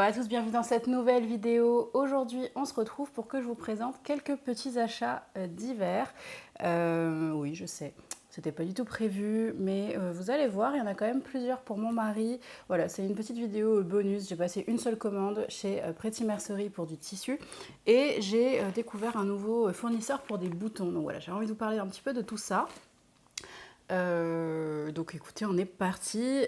à tous, bienvenue dans cette nouvelle vidéo. Aujourd'hui, on se retrouve pour que je vous présente quelques petits achats d'hiver. Oui, je sais, c'était pas du tout prévu, mais vous allez voir, il y en a quand même plusieurs pour mon mari. Voilà, c'est une petite vidéo bonus. J'ai passé une seule commande chez Pretty Mercerie pour du tissu et j'ai découvert un nouveau fournisseur pour des boutons. Donc voilà, j'ai envie de vous parler un petit peu de tout ça. Donc écoutez, on est parti.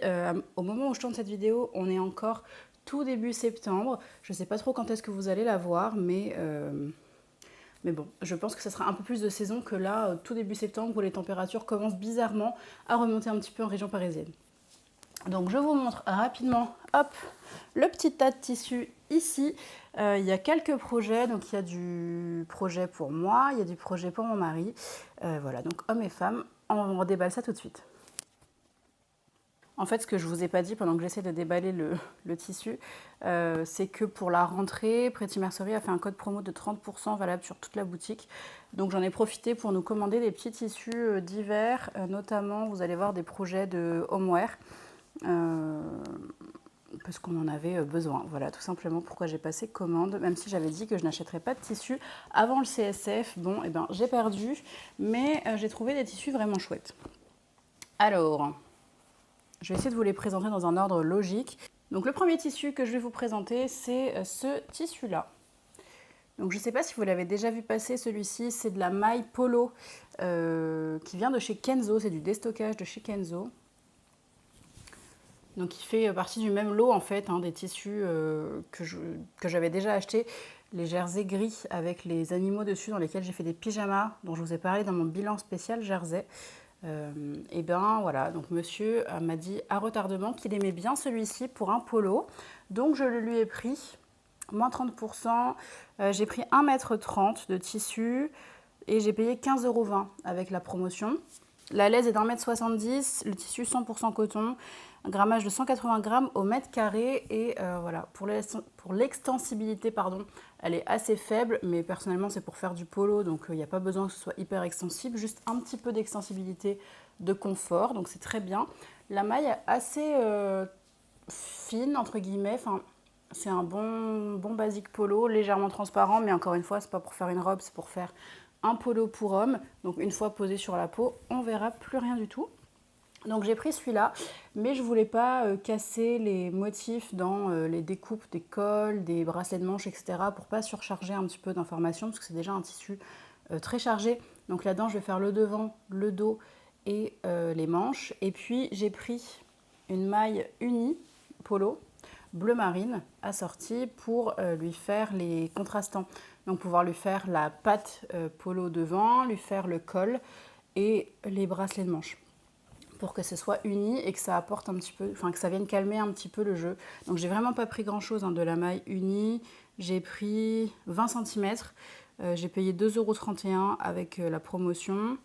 Au moment où je tourne cette vidéo, on est encore tout début septembre. Je ne sais pas trop quand est-ce que vous allez la voir, mais bon, je pense que ça sera un peu plus de saison que là, tout début septembre, où les températures commencent bizarrement à remonter un petit peu en région parisienne. Donc je vous montre rapidement, hop, le petit tas de tissu ici. Il y a quelques projets, donc il y a du projet pour moi, il y a du projet pour mon mari. Voilà, donc hommes et femmes, on déballe ça tout de suite. En fait, ce que je ne vous ai pas dit pendant que j'essaie de déballer le tissu, c'est que pour la rentrée, Pretty Mercerie a fait un code promo de 30% valable sur toute la boutique. Donc j'en ai profité pour nous commander des petits tissus d'hiver, notamment vous allez voir des projets de homeware, parce qu'on en avait besoin. Voilà, tout simplement pourquoi j'ai passé commande, même si j'avais dit que je n'achèterais pas de tissu avant le CSF. Bon, et ben j'ai perdu, mais j'ai trouvé des tissus vraiment chouettes. Alors, je vais essayer de vous les présenter dans un ordre logique. Donc le premier tissu que je vais vous présenter, c'est ce tissu-là. Donc je ne sais pas si vous l'avez déjà vu passer, celui-ci, c'est de la maille polo qui vient de chez Kenzo, c'est du déstockage de chez Kenzo. Donc il fait partie du même lot en fait, hein, des tissus que j'avais déjà acheté, les jersey gris avec les animaux dessus dans lesquels j'ai fait des pyjamas, dont je vous ai parlé dans mon bilan spécial jersey. Et ben voilà, donc monsieur m'a dit à retardement qu'il aimait bien celui-ci pour un polo, donc je le lui ai pris, moins 30%, j'ai pris 1,30 m de tissu et j'ai payé 15,20 € avec la promotion. La laise est d'1,70 m, le tissu 100% coton, un grammage de 180 grammes au mètre carré et voilà, pour l'extensibilité, pardon, elle est assez faible, mais personnellement c'est pour faire du polo, donc il n'y a pas besoin que ce soit hyper extensible, juste un petit peu d'extensibilité de confort, donc c'est très bien. La maille est assez fine, entre guillemets, enfin, c'est un bon basique polo, légèrement transparent, mais encore une fois, c'est pas pour faire une robe, c'est pour faire un polo pour homme. Donc une fois posé sur la peau, on verra plus rien du tout. Donc j'ai pris celui-là, mais je voulais pas casser les motifs dans les découpes des cols, des bracelets de manches, etc. pour pas surcharger un petit peu d'informations, parce que c'est déjà un tissu très chargé. Donc là-dedans, je vais faire le devant, le dos et les manches. Et puis j'ai pris une maille unie polo bleu marine assortie pour lui faire les contrastants. Donc pouvoir lui faire la patte polo devant, lui faire le col et les bracelets de manches, pour que ce soit uni et que ça apporte un petit peu, enfin que ça vienne calmer un petit peu le jeu. Donc j'ai vraiment pas pris grand chose de la maille unie, j'ai pris 20 cm, j'ai payé 2,31 € avec la promotion.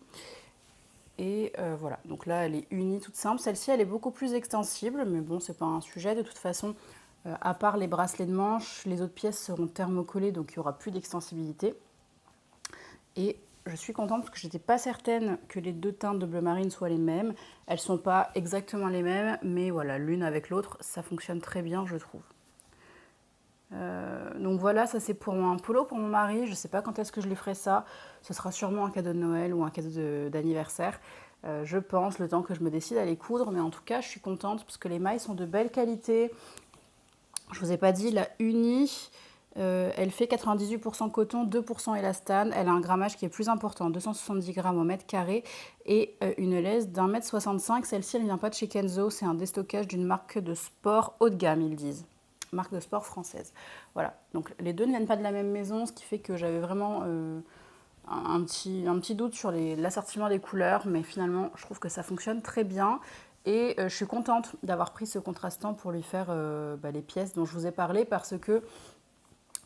Et voilà, donc là elle est unie toute simple. Celle-ci elle est beaucoup plus extensible, mais bon c'est pas un sujet de toute façon. À part les bracelets de manches, les autres pièces seront thermocollées, donc il n'y aura plus d'extensibilité. Et je suis contente parce que je n'étais pas certaine que les deux teintes de bleu marine soient les mêmes. Elles ne sont pas exactement les mêmes, mais voilà, l'une avec l'autre, ça fonctionne très bien, je trouve. Donc voilà, ça c'est pour un polo pour mon mari. Je ne sais pas quand est-ce que je lui ferai ça. Ce sera sûrement un cadeau de Noël ou un cadeau d'anniversaire. Je pense, le temps que je me décide à les coudre. Mais en tout cas, je suis contente parce que les mailles sont de belle qualité. Je ne vous ai pas dit, la unie, elle fait 98% coton, 2% élastane. Elle a un grammage qui est plus important, 270 grammes au mètre carré. Et une laise d'1,65 m. Celle-ci, elle ne vient pas de chez Kenzo. C'est un déstockage d'une marque de sport haut de gamme, ils disent. Marque de sport française. Voilà, donc les deux ne viennent pas de la même maison, ce qui fait que j'avais vraiment un petit doute sur l'assortiment des couleurs, mais finalement je trouve que ça fonctionne très bien et je suis contente d'avoir pris ce contrastant pour lui faire les pièces dont je vous ai parlé, parce que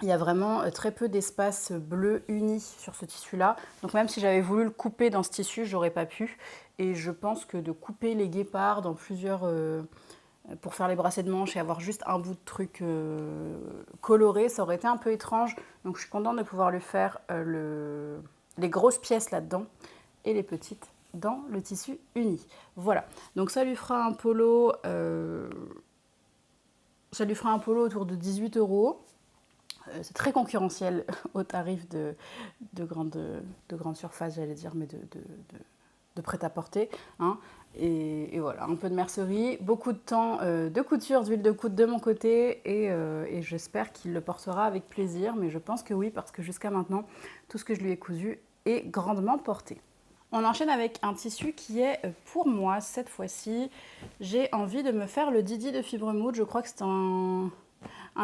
il y a vraiment très peu d'espace bleu uni sur ce tissu-là. Donc même si j'avais voulu le couper dans ce tissu, j'aurais pas pu. Et je pense que de couper les guépards dans plusieurs pour faire les bracelets de manches et avoir juste un bout de truc coloré, ça aurait été un peu étrange. Donc je suis contente de pouvoir lui faire les grosses pièces là-dedans et les petites dans le tissu uni. Voilà, donc ça lui fera un polo Ça lui fera un polo autour de 18 euros. C'est très concurrentiel au tarif de grande surface, j'allais dire, mais de prêt-à-porter. Hein. Et voilà, un peu de mercerie, beaucoup de temps de couture, d'huile de coude de mon côté, et j'espère qu'il le portera avec plaisir, mais je pense que oui, parce que jusqu'à maintenant, tout ce que je lui ai cousu est grandement porté. On enchaîne avec un tissu qui est pour moi, cette fois-ci, j'ai envie de me faire le Didi de fibre moude. Je crois que c'est un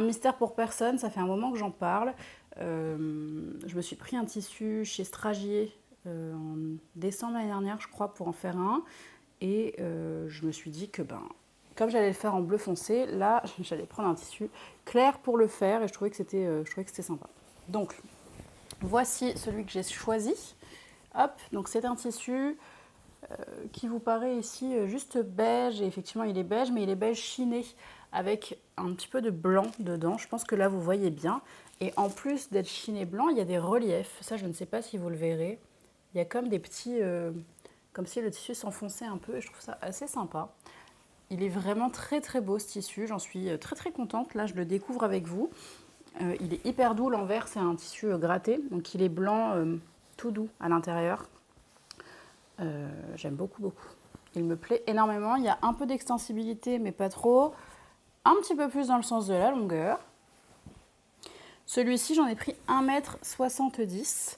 mystère pour personne, ça fait un moment que j'en parle. Je me suis pris un tissu chez Stragier en décembre l'année dernière, je crois, pour en faire un. Et je me suis dit que comme j'allais le faire en bleu foncé, là, j'allais prendre un tissu clair pour le faire et je trouvais que c'était sympa. Donc, voici celui que j'ai choisi. Hop, donc c'est un tissu qui vous paraît ici juste beige, et effectivement il est beige, mais il est beige chiné avec un petit peu de blanc dedans. Je pense que là vous voyez bien. Et en plus d'être chiné blanc, il y a des reliefs. Ça, je ne sais pas si vous le verrez. Il y a comme des petits, comme si le tissu s'enfonçait un peu, et je trouve ça assez sympa. Il est vraiment très très beau ce tissu, j'en suis très très contente. Là, je le découvre avec vous. Il est hyper doux, l'envers c'est un tissu gratté, donc il est blanc tout doux à l'intérieur. J'aime beaucoup beaucoup. Il me plaît énormément, il y a un peu d'extensibilité mais pas trop. Un petit peu plus dans le sens de la longueur. Celui-ci, j'en ai pris 1,70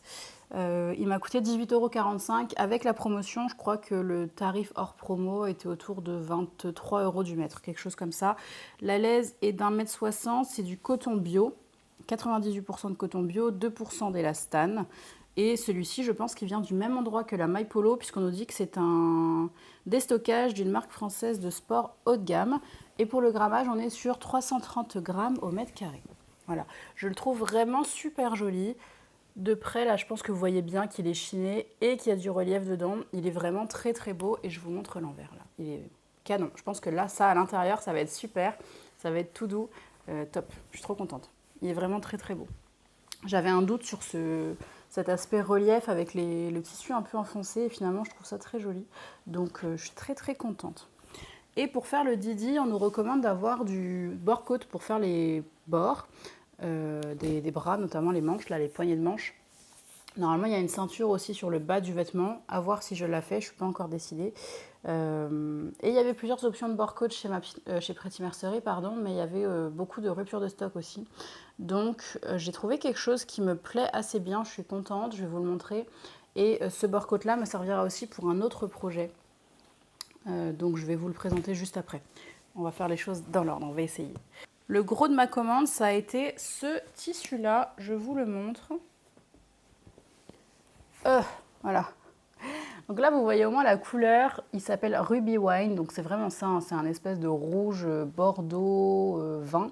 m. Il m'a coûté 18,45 € avec la promotion. Je crois que le tarif hors promo était autour de 23 € du mètre, quelque chose comme ça. La laise est d'1,60 m, c'est du coton bio, 98% de coton bio, 2% d'élastane. Et celui-ci, je pense qu'il vient du même endroit que la maille polo, puisqu'on nous dit que c'est un déstockage d'une marque française de sport haut de gamme. Et pour le grammage, on est sur 330 grammes au mètre carré. Voilà, je le trouve vraiment super joli. De près, là, je pense que vous voyez bien qu'il est chiné et qu'il y a du relief dedans. Il est vraiment très très beau et je vous montre l'envers là. Il est canon. Je pense que là, ça à l'intérieur, ça va être super. Ça va être tout doux. Top. Je suis trop contente. Il est vraiment très très beau. J'avais un doute sur cet aspect relief avec le tissu un peu enfoncé et finalement, je trouve ça très joli. Donc, je suis très très contente. Et pour faire le Didi, on nous recommande d'avoir du bord-côte pour faire les bords. Des bras, notamment les manches, là, les poignées de manches. Normalement, il y a une ceinture aussi sur le bas du vêtement. À voir si je la fais, je ne suis pas encore décidée. Et il y avait plusieurs options de bord-côte chez Pretty Mercerie, pardon, mais il y avait beaucoup de ruptures de stock aussi. Donc, j'ai trouvé quelque chose qui me plaît assez bien. Je suis contente, je vais vous le montrer. Et ce bord-côte-là me servira aussi pour un autre projet. Donc, je vais vous le présenter juste après. On va faire les choses dans l'ordre, on va essayer. Le gros de ma commande, ça a été ce tissu-là. Je vous le montre. Voilà. Donc là, vous voyez au moins la couleur. Il s'appelle Ruby Wine. Donc c'est vraiment ça. Hein, c'est un espèce de rouge bordeaux vin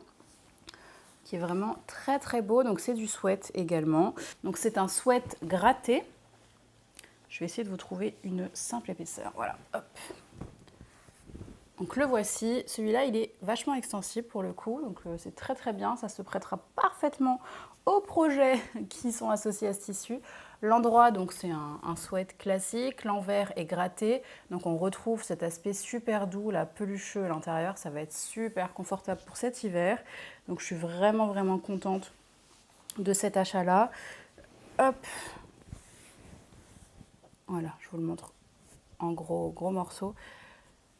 qui est vraiment très très beau. Donc c'est du sweat également. Donc c'est un sweat gratté. Je vais essayer de vous trouver une simple épaisseur. Voilà. Hop. Donc le voici, celui-là il est vachement extensible pour le coup, donc c'est très très bien, ça se prêtera parfaitement aux projets qui sont associés à ce tissu. L'endroit, donc c'est un sweat classique, l'envers est gratté, donc on retrouve cet aspect super doux, la pelucheux à l'intérieur, ça va être super confortable pour cet hiver. Donc je suis vraiment vraiment contente de cet achat-là. Hop, voilà, je vous le montre en gros morceaux.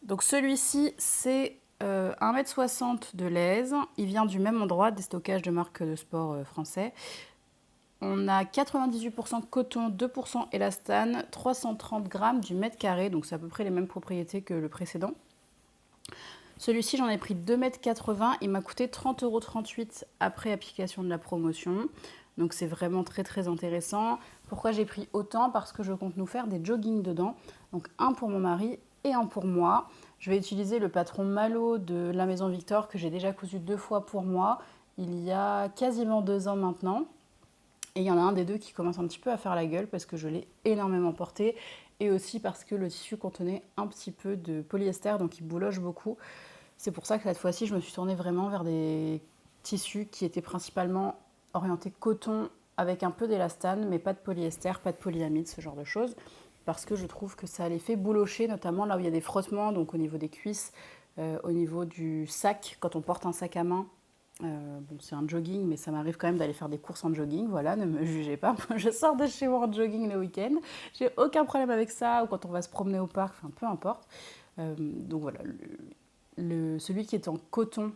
Donc celui-ci, c'est 1,60 m de laise. Il vient du même endroit, des stockages de marques de sport français. On a 98% coton, 2% élastane, 330 grammes du mètre carré. Donc c'est à peu près les mêmes propriétés que le précédent. Celui-ci, j'en ai pris 2,80 m. Il m'a coûté 30,38 € après application de la promotion. Donc c'est vraiment très très intéressant. Pourquoi j'ai pris autant? Parce que je compte nous faire des joggings dedans. Donc un pour mon mari et un pour moi. Je vais utiliser le patron Malo de la Maison Victor que j'ai déjà cousu 2 fois pour moi. Il y a quasiment 2 ans maintenant. Et il y en a un des deux qui commence un petit peu à faire la gueule parce que je l'ai énormément porté. Et aussi parce que le tissu contenait un petit peu de polyester, donc il bouloche beaucoup. C'est pour ça que cette fois-ci, je me suis tournée vraiment vers des tissus qui étaient principalement orientés coton avec un peu d'élastane, mais pas de polyester, pas de polyamide, ce genre de choses. Parce que je trouve que ça a l'effet boulocher, notamment là où il y a des frottements, donc au niveau des cuisses, Au niveau du sac, quand on porte un sac à main, bon, c'est un jogging, mais ça m'arrive quand même d'aller faire des courses en jogging. Voilà, ne me jugez pas. Je sors de chez moi en jogging le week-end. J'ai aucun problème avec ça. Ou quand on va se promener au parc, enfin peu importe. Donc voilà, celui qui est en coton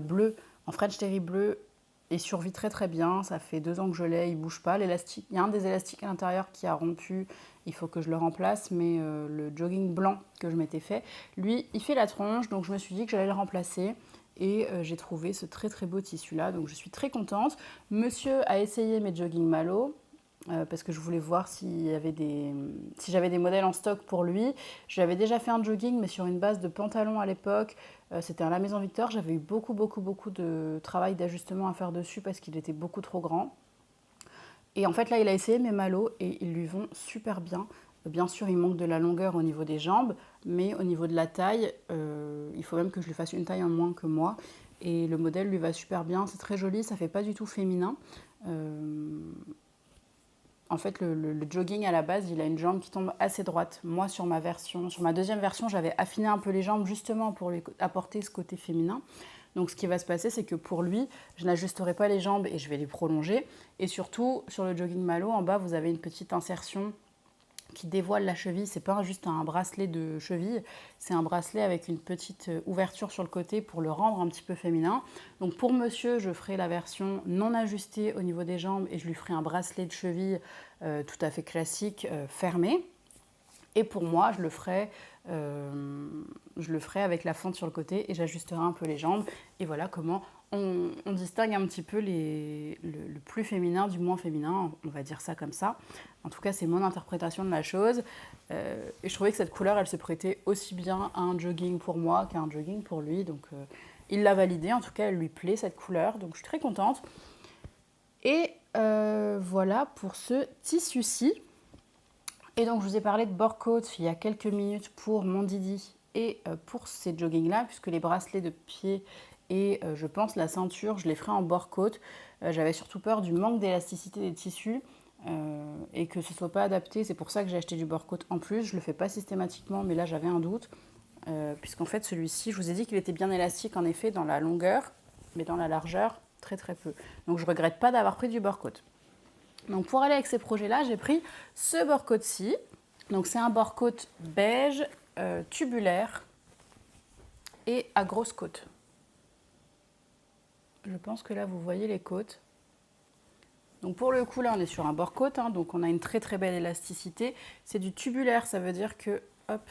bleu, en French Terry bleu, il survit très très bien. Ça fait 2 ans que je l'ai, il bouge pas. L'élastique, il y a un des élastiques à l'intérieur qui a rompu. Il faut que je le remplace, mais le jogging blanc que je m'étais fait, lui, il fait la tronche. Donc je me suis dit que j'allais le remplacer. Et j'ai trouvé ce très très beau tissu là, donc je suis très contente. Monsieur a essayé mes jogging Malo parce que je voulais voir si j'avais des modèles en stock pour lui. J'avais déjà fait un jogging mais sur une base de pantalon à l'époque. C'était à la Maison Victor. J'avais eu beaucoup de travail d'ajustement à faire dessus parce qu'il était beaucoup trop grand. Et en fait là il a essayé mes Malo et ils lui vont super bien. Bien sûr, il manque de la longueur au niveau des jambes, mais au niveau de la taille, il faut même que je lui fasse une taille en moins que moi. Et le modèle lui va super bien, c'est très joli, ça fait pas du tout féminin. En fait, le jogging à la base, il a une jambe qui tombe assez droite. Moi, sur ma deuxième version, j'avais affiné un peu les jambes justement pour lui apporter ce côté féminin. Donc ce qui va se passer, c'est que pour lui, je n'ajusterai pas les jambes et je vais les prolonger. Et surtout, sur le jogging Malo, en bas, vous avez une petite insertion qui dévoile la cheville. C'est pas juste un bracelet de cheville, c'est un bracelet avec une petite ouverture sur le côté pour le rendre un petit peu féminin. Donc pour monsieur, je ferai la version non ajustée au niveau des jambes et je lui ferai un bracelet de cheville tout à fait classique, fermé. Et pour moi, je le ferai avec la fente sur le côté et j'ajusterai un peu les jambes. Et voilà comment on distingue un petit peu le plus féminin du moins féminin, on va dire ça comme ça. En tout cas, c'est mon interprétation de la chose. Et je trouvais que cette couleur, elle se prêtait aussi bien à un jogging pour moi qu'à un jogging pour lui. Donc il l'a validé, en tout cas, elle lui plaît cette couleur. Donc je suis très contente. Et voilà pour ce tissu-ci. Et donc, je vous ai parlé de bord coat il y a quelques minutes pour mon Didi et pour ces joggings-là, puisque les bracelets de pied et je pense la ceinture, je les ferai en bord coat. J'avais surtout peur du manque d'élasticité des tissus et que ce ne soit pas adapté. C'est pour ça que j'ai acheté du bord coat en plus. Je ne le fais pas systématiquement, mais là, j'avais un doute. Puisqu'en fait, celui-ci, je vous ai dit qu'il était bien élastique en effet dans la longueur, mais dans la largeur, très très peu. Donc, je ne regrette pas d'avoir pris du bord coat. Donc pour aller avec ces projets-là, j'ai pris ce bord coat-ci. Donc c'est un bord coat beige, tubulaire et à grosse côte. Je pense que là vous voyez les côtes. Donc pour le coup là on est sur un bord coat, hein, donc on a une très très belle élasticité. C'est du tubulaire, ça veut dire que, hop,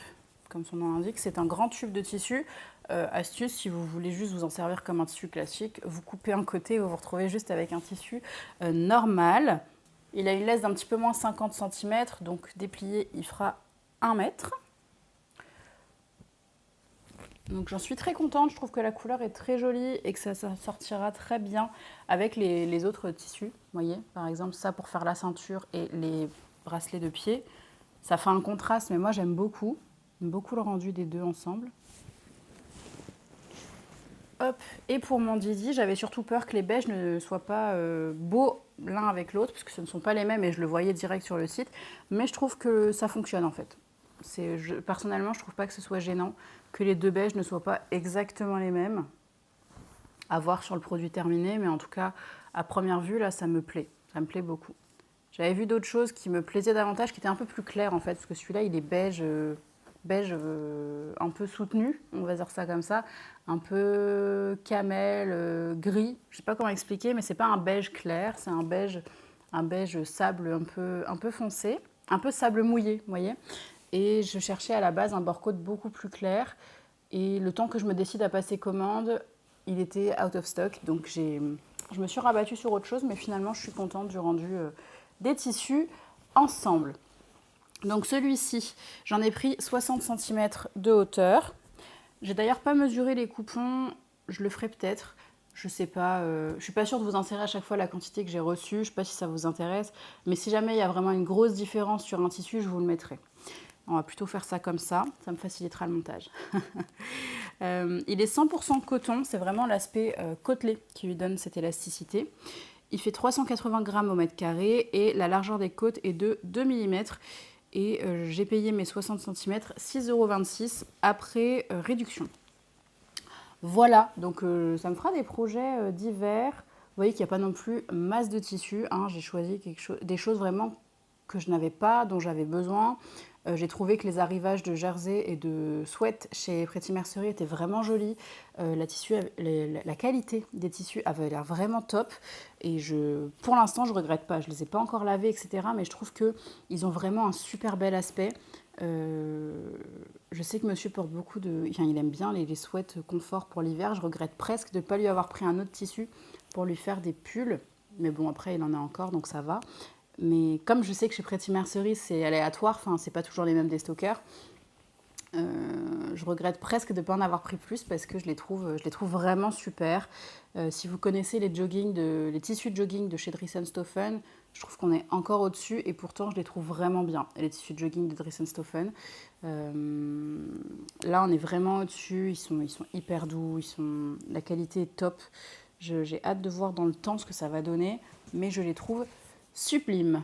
comme son nom l'indique, c'est un grand tube de tissu. Astuce, si vous voulez juste vous en servir comme un tissu classique, vous coupez un côté et vous vous retrouvez juste avec un tissu normal. Il a une laisse d'un petit peu moins 50 cm, donc déplié, il fera 1 mètre. Donc j'en suis très contente, je trouve que la couleur est très jolie et que ça sortira très bien avec les autres tissus. Vous voyez, par exemple ça pour faire la ceinture et les bracelets de pied. Ça fait un contraste, mais moi j'aime beaucoup le rendu des deux ensemble. Hop. Et pour mon Didi, j'avais surtout peur que les beiges ne soient pas beaux l'un avec l'autre, puisque ce ne sont pas les mêmes et je le voyais direct sur le site. Mais je trouve que ça fonctionne en fait. Personnellement, je ne trouve pas que ce soit gênant que les deux beiges ne soient pas exactement les mêmes. À voir sur le produit terminé, mais en tout cas, à première vue, là, ça me plaît. Ça me plaît beaucoup. J'avais vu d'autres choses qui me plaisaient davantage, qui étaient un peu plus claires en fait, parce que celui-là, il est beige un peu soutenu, on va dire ça comme ça, un peu camel, gris, je sais pas comment expliquer, mais c'est pas un beige clair, c'est un beige sable un peu foncé, un peu sable mouillé, vous voyez. Et je cherchais à la base un bord coat beaucoup plus clair, et le temps que je me décide à passer commande, il était out of stock, donc je me suis rabattue sur autre chose, mais finalement je suis contente du rendu des tissus ensemble. Donc celui-ci, j'en ai pris 60 cm de hauteur. J'ai d'ailleurs pas mesuré les coupons, je le ferai peut-être. Je sais pas, je suis pas sûre de vous insérer à chaque fois la quantité que j'ai reçue, je sais pas si ça vous intéresse, mais si jamais il y a vraiment une grosse différence sur un tissu, je vous le mettrai. On va plutôt faire ça comme ça me facilitera le montage. Il est 100% coton, c'est vraiment l'aspect côtelé qui lui donne cette élasticité. Il fait 380 grammes au mètre carré et la largeur des côtes est de 2 mm. Et j'ai payé mes 60 cm 6,26 € après réduction. Voilà, donc ça me fera des projets d'hiver. Vous voyez qu'il n'y a pas non plus masse de tissus, hein. J'ai choisi des choses vraiment que je n'avais pas, dont j'avais besoin. J'ai trouvé que les arrivages de jersey et de sweat chez Pretty Mercerie étaient vraiment jolis. La qualité des tissus avait l'air vraiment top. Et pour l'instant, je ne regrette pas. Je ne les ai pas encore lavés, etc. Mais je trouve qu'ils ont vraiment un super bel aspect. Je sais que monsieur porte beaucoup de... Enfin, il aime bien les sweats confort pour l'hiver. Je regrette presque de ne pas lui avoir pris un autre tissu pour lui faire des pulls. Mais bon, après, il en a encore, donc ça va. Mais comme je sais que chez Pretty Mercerie, c'est aléatoire, enfin, c'est pas toujours les mêmes déstockers, je regrette presque de ne pas en avoir pris plus parce que je les trouve vraiment super. Si vous connaissez les tissus de jogging de chez Dries+Stoffen, je trouve qu'on est encore au-dessus et pourtant je les trouve vraiment bien, les tissus de jogging de Dries+Stoffen. Là, on est vraiment au-dessus, ils sont hyper doux, la qualité est top. J'ai hâte de voir dans le temps ce que ça va donner, mais je les trouve sublimes.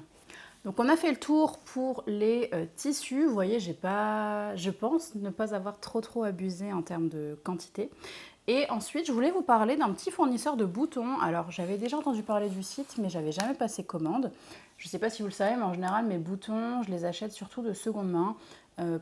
Donc on a fait le tour pour les tissus. Vous voyez, je pense ne pas avoir trop abusé en termes de quantité. Et ensuite, je voulais vous parler d'un petit fournisseur de boutons. Alors, j'avais déjà entendu parler du site, mais j'avais jamais passé commande. Je ne sais pas si vous le savez, mais en général, mes boutons, je les achète surtout de seconde main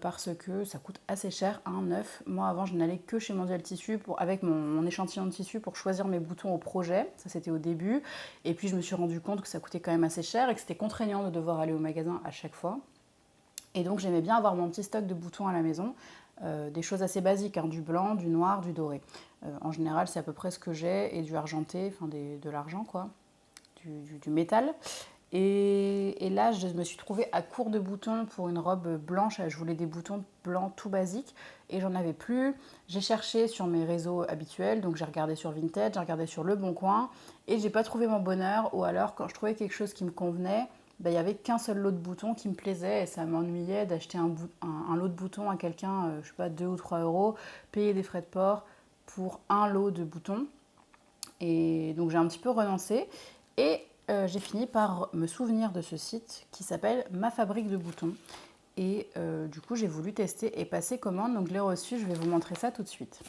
parce que ça coûte assez cher, un neuf. Moi, avant, je n'allais que chez Mondial Tissu avec mon échantillon de tissu pour choisir mes boutons au projet. Ça, c'était au début. Et puis, je me suis rendu compte que ça coûtait quand même assez cher et que c'était contraignant de devoir aller au magasin à chaque fois. Et donc, j'aimais bien avoir mon petit stock de boutons à la maison. Des choses assez basiques, hein, du blanc, du noir, du doré. En général, c'est à peu près ce que j'ai, et du argenté, enfin de l'argent, quoi, du métal. Et là, je me suis trouvée à court de boutons pour une robe blanche. Je voulais des boutons blancs tout basiques et j'en avais plus. J'ai cherché sur mes réseaux habituels, donc j'ai regardé sur Vinted, j'ai regardé sur Le Bon Coin et j'ai pas trouvé mon bonheur. Ou alors, quand je trouvais quelque chose qui me convenait, ben, il n'y avait qu'un seul lot de boutons qui me plaisait et ça m'ennuyait d'acheter un lot de boutons à quelqu'un, je sais pas, 2 ou 3 euros, payer des frais de port pour un lot de boutons. Et donc j'ai un petit peu renoncé et j'ai fini par me souvenir de ce site qui s'appelle Ma Fabrique de Boutons. Et du coup, j'ai voulu tester et passer commande. Donc je l'ai reçu, je vais vous montrer ça tout de suite.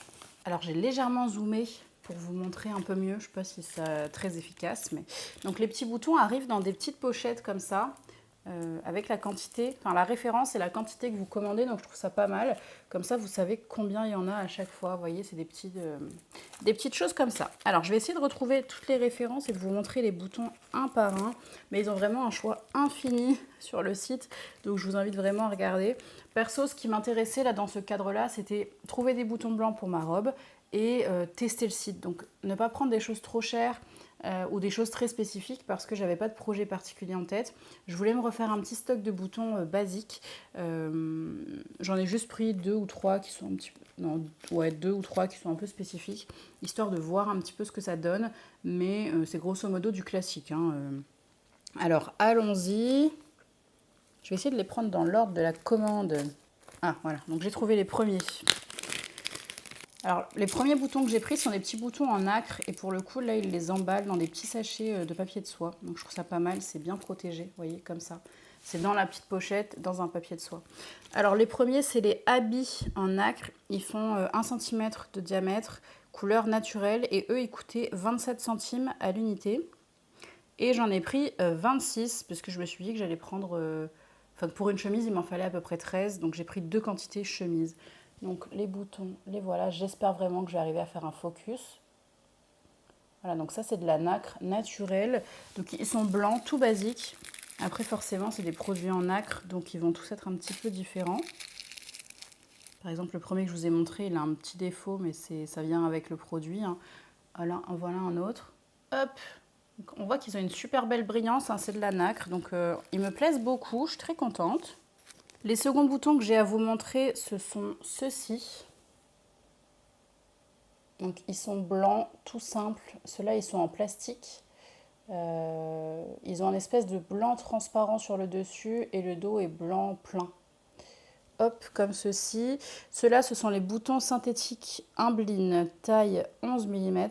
Alors j'ai légèrement zoomé pour vous montrer un peu mieux. Je ne sais pas si c'est très efficace. Mais... Donc les petits boutons arrivent dans des petites pochettes comme ça. Avec la quantité, enfin la référence et la quantité que vous commandez, donc je trouve ça pas mal. Comme ça, vous savez combien il y en a à chaque fois. Vous voyez, c'est des petites choses comme ça. Alors, je vais essayer de retrouver toutes les références et de vous montrer les boutons un par un. Mais ils ont vraiment un choix infini sur le site, donc je vous invite vraiment à regarder. Perso, ce qui m'intéressait là dans ce cadre-là, c'était trouver des boutons blancs pour ma robe et tester le site. Donc, ne pas prendre des choses trop chères. Ou des choses très spécifiques parce que j'avais pas de projet particulier en tête. Je voulais me refaire un petit stock de boutons basiques. J'en ai juste pris 2 ou 3 qui sont un petit peu... Non, ouais, 2 ou 3 qui sont un peu spécifiques, histoire de voir un petit peu ce que ça donne. Mais c'est grosso modo du classique, hein. Alors, allons-y. Je vais essayer de les prendre dans l'ordre de la commande. Ah, voilà. Donc, j'ai trouvé les premiers. Alors, les premiers boutons que j'ai pris sont des petits boutons en nacre et pour le coup, là, ils les emballent dans des petits sachets de papier de soie. Donc, je trouve ça pas mal, c'est bien protégé, vous voyez, comme ça. C'est dans la petite pochette, dans un papier de soie. Alors, les premiers, c'est les habits en nacre. Ils font 1 cm de diamètre, couleur naturelle et eux, ils coûtaient 27 centimes à l'unité. Et j'en ai pris 26 parce que je me suis dit que j'allais prendre... Enfin, pour une chemise, il m'en fallait à peu près 13, donc j'ai pris 2 quantités chemise. Donc les boutons, les voilà. J'espère vraiment que je vais arriver à faire un focus. Voilà, donc ça c'est de la nacre naturelle. Donc ils sont blancs, tout basiques. Après forcément c'est des produits en nacre, donc ils vont tous être un petit peu différents. Par exemple le premier que je vous ai montré, il a un petit défaut, mais ça vient avec le produit, hein. Voilà, voilà un autre. Hop, donc, on voit qu'ils ont une super belle brillance, hein, c'est de la nacre. Donc ils me plaisent beaucoup, je suis très contente. Les seconds boutons que j'ai à vous montrer, ce sont ceux-ci. Donc ils sont blancs, tout simples. Ceux-là, ils sont en plastique. Ils ont une espèce de blanc transparent sur le dessus et le dos est blanc plein. Hop, comme ceci. Ceux-là, ce sont les boutons synthétiques Imbline, taille 11 mm.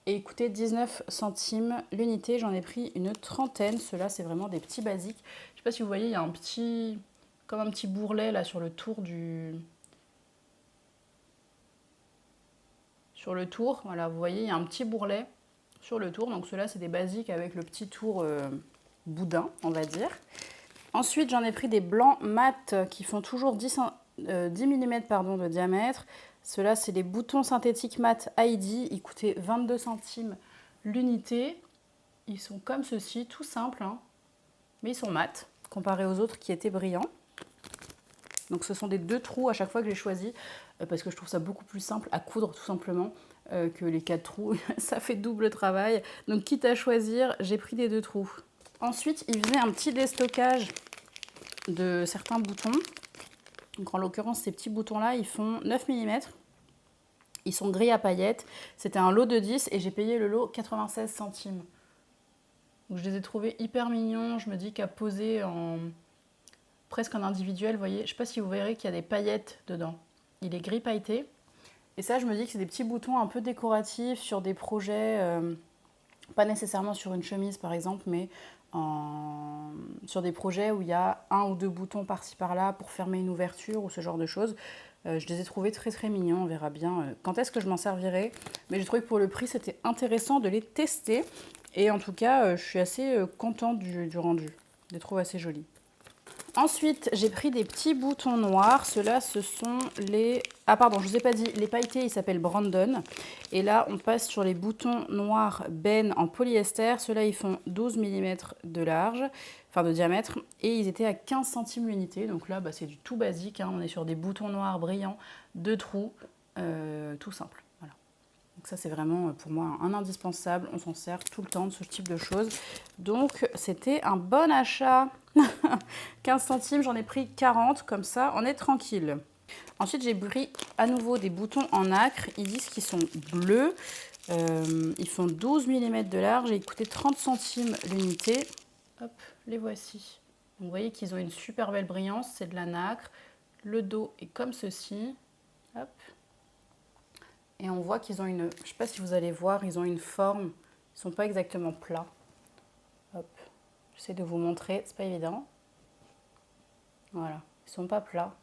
Et écoutez, 19 centimes l'unité. J'en ai pris une trentaine. Ceux-là, c'est vraiment des petits basiques. Je ne sais pas si vous voyez, il y a un petit... comme un petit bourrelet là sur le tour sur le tour. Voilà, vous voyez, il y a un petit bourrelet sur le tour. Donc ceux-là, c'est des basiques avec le petit tour boudin, on va dire. Ensuite, j'en ai pris des blancs mat qui font toujours 10 mm de diamètre. Ceux-là, c'est les boutons synthétiques mat Heidi. Ils coûtaient 22 centimes l'unité. Ils sont comme ceci, tout simples, hein, mais ils sont mat, comparés aux autres qui étaient brillants. Donc ce sont des 2 trous à chaque fois que j'ai choisi, parce que je trouve ça beaucoup plus simple à coudre tout simplement que les 4 trous. Ça fait double travail. Donc quitte à choisir, j'ai pris des 2 trous. Ensuite, il faisait un petit déstockage de certains boutons. Donc en l'occurrence, ces petits boutons-là, ils font 9 mm. Ils sont gris à paillettes. C'était un lot de 10 et j'ai payé le lot 96 centimes. Donc je les ai trouvés hyper mignons. Je me dis qu'à poser presque en individuel, vous voyez, je ne sais pas si vous verrez qu'il y a des paillettes dedans. Il est gris pailleté. Et ça, je me dis que c'est des petits boutons un peu décoratifs sur des projets, pas nécessairement sur une chemise par exemple, mais sur des projets où il y a 1 ou 2 boutons par-ci par-là pour fermer une ouverture ou ce genre de choses. Je les ai trouvés très très mignons, on verra bien quand est-ce que je m'en servirai. Mais j'ai trouvé que pour le prix, c'était intéressant de les tester. Et en tout cas, je suis assez contente du rendu. Je les trouve assez jolis. Ensuite, j'ai pris des petits boutons noirs. Ceux-là, ce sont les... Ah pardon, je ne vous ai pas dit, les pailletés, ils s'appellent Brandon. Et là, on passe sur les boutons noirs Ben en polyester. Ceux-là, ils font 12 mm de large, enfin de diamètre. Et ils étaient à 15 centimes l'unité. Donc là, c'est du tout basique, hein. On est sur des boutons noirs brillants, 2 trous, tout simple. Voilà. Donc ça, c'est vraiment pour moi un indispensable. On s'en sert tout le temps de ce type de choses. Donc, c'était un bon achat. 15 centimes, j'en ai pris 40, comme ça, on est tranquille. Ensuite, j'ai pris à nouveau des boutons en nacre. Ils disent qu'ils sont bleus. Ils font 12 mm de large et ils coûtaient 30 centimes l'unité. Hop, les voici. Donc, vous voyez qu'ils ont une super belle brillance. C'est de la nacre. Le dos est comme ceci. Hop. Et on voit qu'ils ont une... Je ne sais pas si vous allez voir, ils ont une forme. Ils ne sont pas exactement plats. Hop. J'essaie de vous montrer, c'est pas évident. Voilà, ils sont pas plats.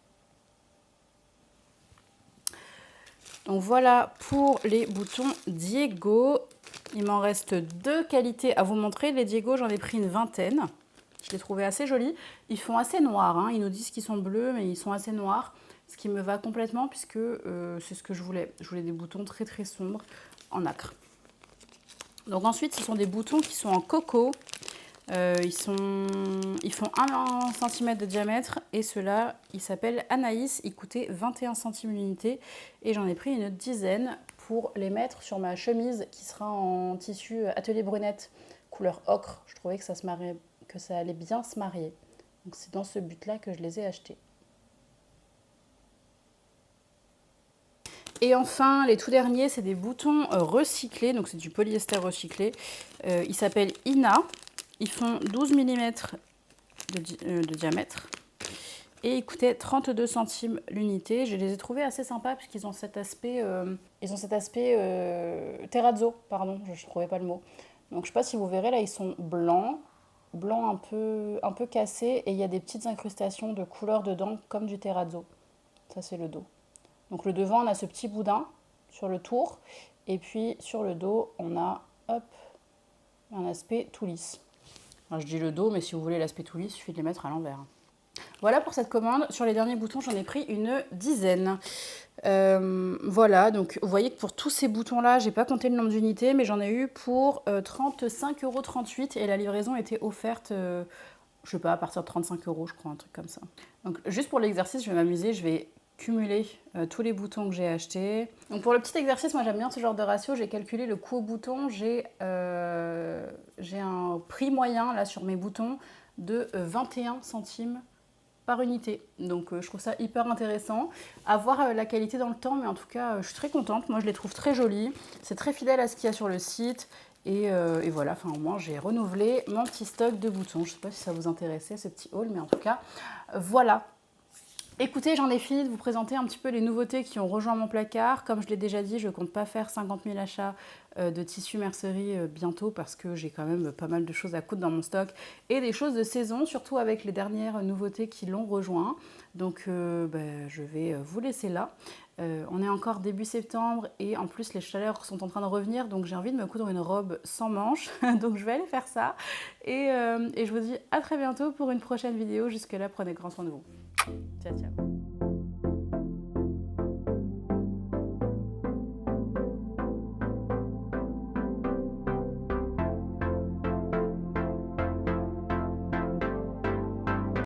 Donc voilà pour les boutons Diego. Il m'en reste 2 qualités à vous montrer. Les Diego, j'en ai pris une vingtaine. Je les trouvais assez jolis. Ils font assez noirs, hein. Ils nous disent qu'ils sont bleus, mais ils sont assez noirs. Ce qui me va complètement puisque c'est ce que je voulais. Je voulais des boutons très très sombres en nacre. Donc ensuite, ce sont des boutons qui sont en coco. Ils font 1 cm de diamètre et ceux-là, ils s'appellent Anaïs. Ils coûtaient 21 centimes l'unité et j'en ai pris une dizaine pour les mettre sur ma chemise qui sera en tissu Atelier Brunette couleur ocre. Je trouvais que ça allait bien se marier. Donc c'est dans ce but-là que je les ai achetés. Et enfin, les tout derniers, c'est des boutons recyclés, donc c'est du polyester recyclé. Ils s'appellent Ina. Ils font 12 mm de diamètre et ils coûtaient 32 centimes l'unité. Je les ai trouvés assez sympas puisqu'ils ont cet aspect, terrazzo, pardon, je ne trouvais pas le mot. Donc je ne sais pas si vous verrez, là ils sont blancs un peu cassés et il y a des petites incrustations de couleurs dedans comme du terrazzo. Ça c'est le dos. Donc le devant, on a ce petit boudin sur le tour et puis sur le dos, on a un aspect tout lisse. Alors, je dis le dos, mais si vous voulez l'aspect tout lisse, il suffit de les mettre à l'envers. Voilà pour cette commande. Sur les derniers boutons, j'en ai pris une dizaine. Voilà, donc vous voyez que pour tous ces boutons-là, j'ai pas compté le nombre d'unités, mais j'en ai eu pour 35,38 € et la livraison était offerte, je sais pas, à partir de 35 €, je crois, un truc comme ça. Donc juste pour l'exercice, je vais m'amuser, je vais cumuler tous les boutons que j'ai achetés. Donc pour le petit exercice, moi j'aime bien ce genre de ratio, j'ai calculé le coût au bouton, j'ai un prix moyen là sur mes boutons de 21 centimes par unité. Donc je trouve ça hyper intéressant. À voir la qualité dans le temps, mais en tout cas je suis très contente, moi je les trouve très jolis, c'est très fidèle à ce qu'il y a sur le site. Et voilà, enfin au moins j'ai renouvelé mon petit stock de boutons. Je ne sais pas si ça vous intéressait ce petit haul, mais en tout cas voilà. Écoutez, j'en ai fini de vous présenter un petit peu les nouveautés qui ont rejoint mon placard. Comme je l'ai déjà dit, je ne compte pas faire 50 000 achats de tissu mercerie bientôt parce que j'ai quand même pas mal de choses à coudre dans mon stock et des choses de saison, surtout avec les dernières nouveautés qui l'ont rejoint. Donc je vais vous laisser là. On est encore début septembre et en plus les chaleurs sont en train de revenir, donc j'ai envie de me coudre une robe sans manches, donc je vais aller faire ça. Et je vous dis à très bientôt pour une prochaine vidéo. Jusque là, prenez grand soin de vous. Ciao, ciao.